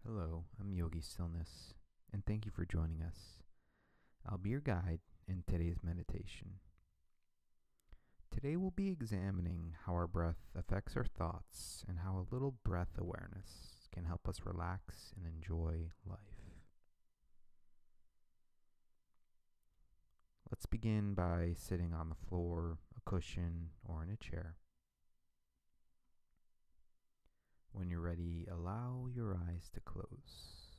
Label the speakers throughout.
Speaker 1: Hello, I'm Yogi Stillness, and thank you for joining us. I'll be your guide in today's meditation. Today we'll be examining how our breath affects our thoughts and how a little breath awareness can help us relax and enjoy life. Let's begin by sitting on the floor, a cushion, or in a chair. When you're ready, allow your eyes to close.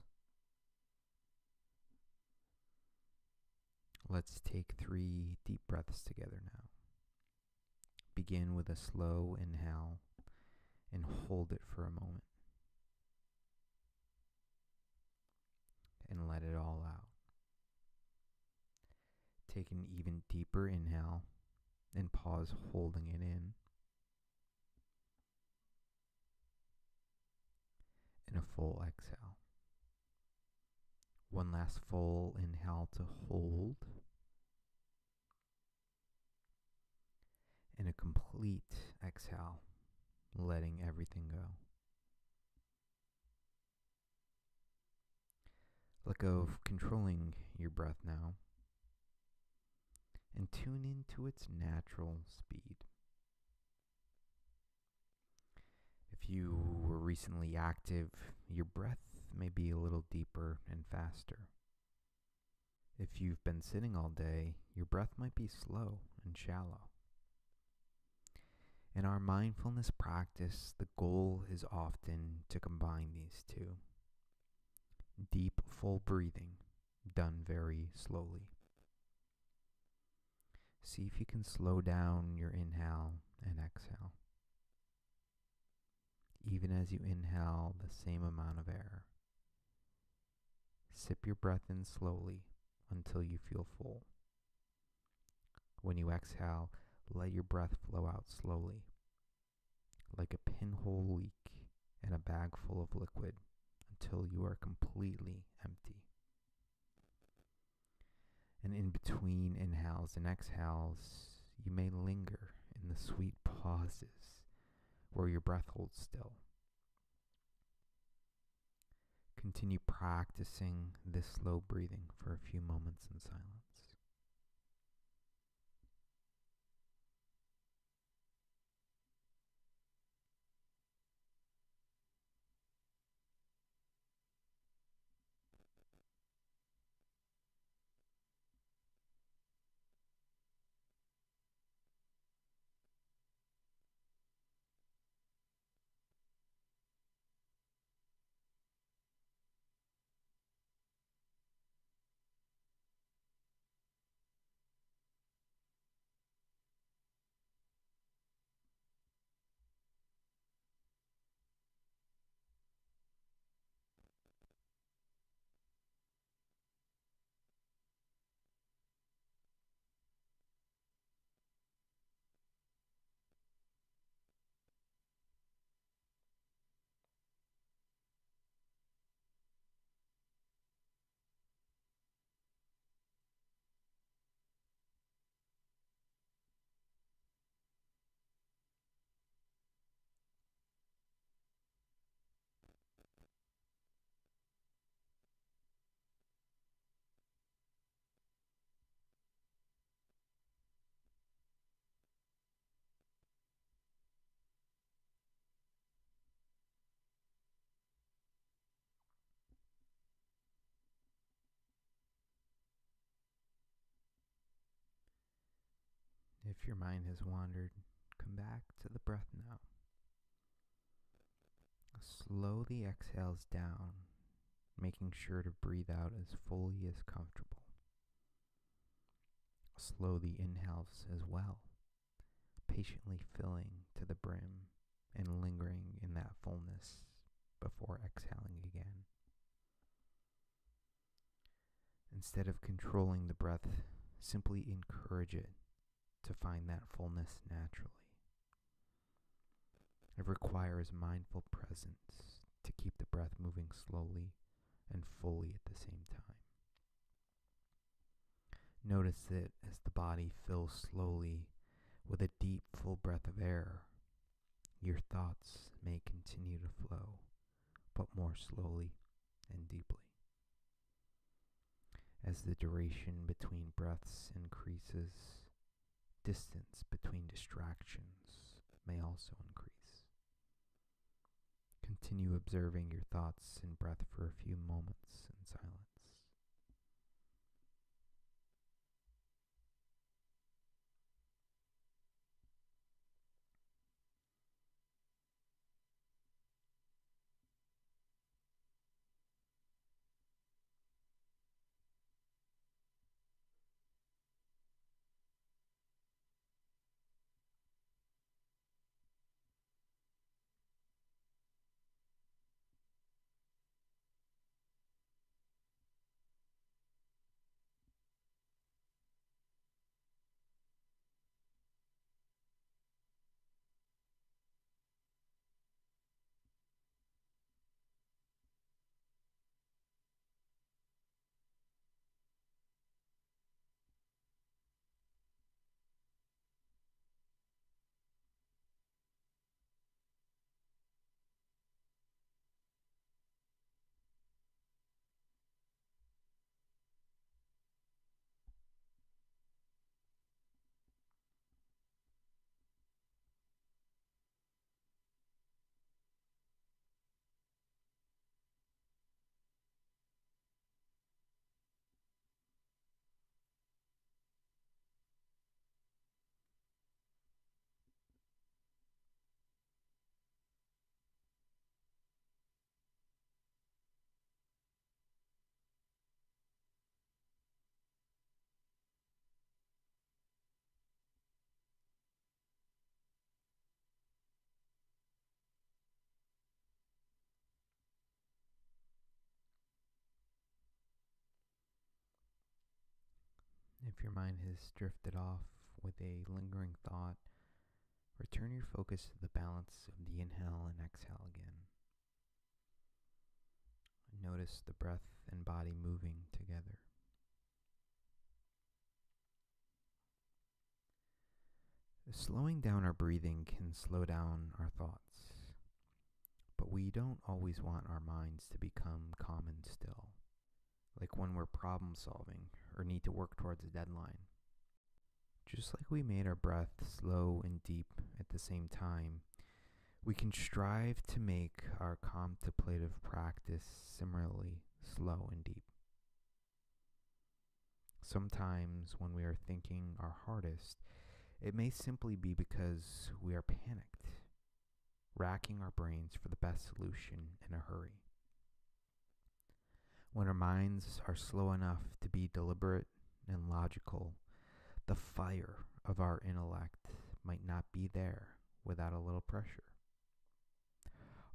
Speaker 1: Let's take 3 deep breaths together now. Begin with a slow inhale and hold it for a moment. And let it all out. Take an even deeper inhale and pause holding it in. And a full exhale. One last full inhale to hold. And a complete exhale, letting everything go. Let go of controlling your breath now and tune into its natural speed. If you were recently active, your breath may be a little deeper and faster. If you've been sitting all day, your breath might be slow and shallow. In our mindfulness practice, the goal is often to combine these two. Deep, full breathing, done very slowly. See if you can slow down your inhale and exhale. Even as you inhale the same amount of air. Sip your breath in slowly until you feel full. When you exhale, let your breath flow out slowly, like a pinhole leak in a bag full of liquid, until you are completely empty. And in between inhales and exhales, you may linger in the sweet pauses where your breath holds still. Continue practicing this slow breathing for a few moments in silence. If your mind has wandered, come back to the breath now. Slow the exhales down, making sure to breathe out as fully as comfortable. Slow the inhales as well, patiently filling to the brim and lingering in that fullness before exhaling again. Instead of controlling the breath, simply encourage it to find that fullness naturally. It requires mindful presence to keep the breath moving slowly and fully at the same time. Notice that as the body fills slowly with a deep, full breath of air, your thoughts may continue to flow, but more slowly and deeply. As the duration between breaths increases, distance between distractions may also increase. Continue observing your thoughts and breath for a few moments in silence. If your mind has drifted off with a lingering thought, return your focus to the balance of the inhale and exhale again. Notice the breath and body moving together. Slowing down our breathing can slow down our thoughts, but we don't always want our minds to become calm and still, like when we're problem solving or need to work towards a deadline. Just like we made our breath slow and deep at the same time, we can strive to make our contemplative practice similarly slow and deep. Sometimes when we are thinking our hardest, it may simply be because we are panicked, racking our brains for the best solution in a hurry. When our minds are slow enough to be deliberate and logical, the fire of our intellect might not be there without a little pressure.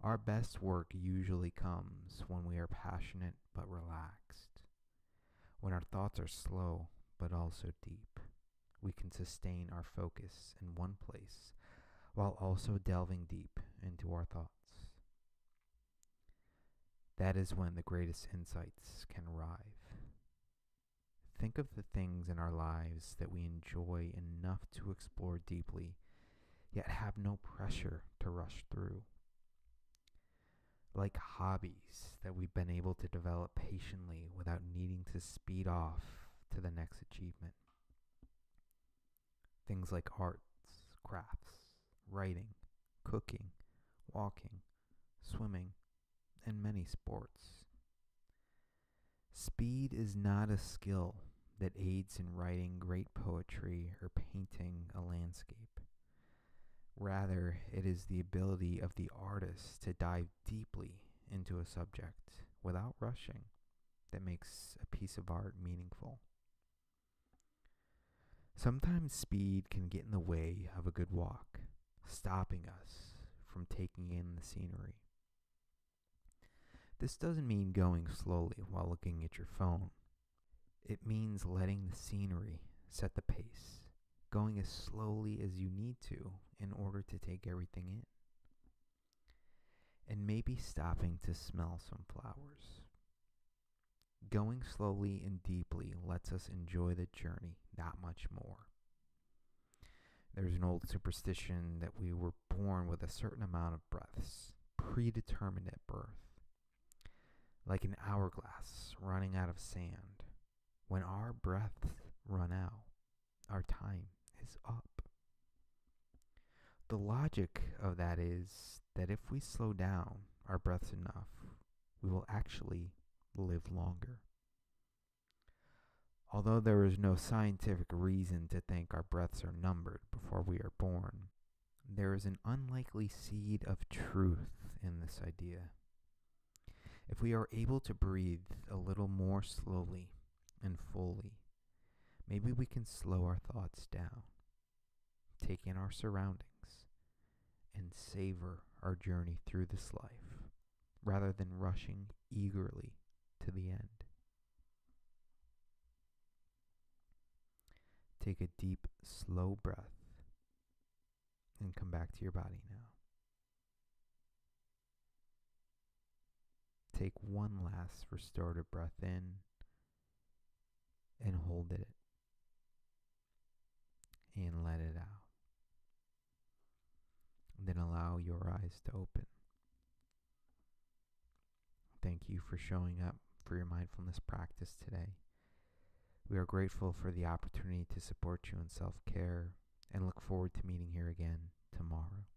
Speaker 1: Our best work usually comes when we are passionate but relaxed. When our thoughts are slow but also deep, we can sustain our focus in one place while also delving deep into our thoughts. That is when the greatest insights can arrive. Think of the things in our lives that we enjoy enough to explore deeply, yet have no pressure to rush through. Like hobbies that we've been able to develop patiently without needing to speed off to the next achievement. Things like arts, crafts, writing, cooking, walking, swimming, and many sports. Speed is not a skill that aids in writing great poetry or painting a landscape. Rather, it is the ability of the artist to dive deeply into a subject without rushing that makes a piece of art meaningful. Sometimes speed can get in the way of a good walk, stopping us from taking in the scenery. This doesn't mean going slowly while looking at your phone. It means letting the scenery set the pace, going as slowly as you need to in order to take everything in. And maybe stopping to smell some flowers. Going slowly and deeply lets us enjoy the journey that much more. There's an old superstition that we were born with a certain amount of breaths, predetermined at birth. like an hourglass running out of sand. When our breaths run out, our time is up. The logic of that is that if we slow down our breaths enough, we will actually live longer. Although there is no scientific reason to think our breaths are numbered before we are born, there is an unlikely seed of truth in this idea. If we are able to breathe a little more slowly and fully, maybe we can slow our thoughts down, take in our surroundings, and savor our journey through this life, rather than rushing eagerly to the end. Take a deep, slow breath and come back to your body now. Take one last restorative breath in and hold it and let it out. Then allow your eyes to open. Thank you for showing up for your mindfulness practice today. We are grateful for the opportunity to support you in self-care and look forward to meeting here again tomorrow.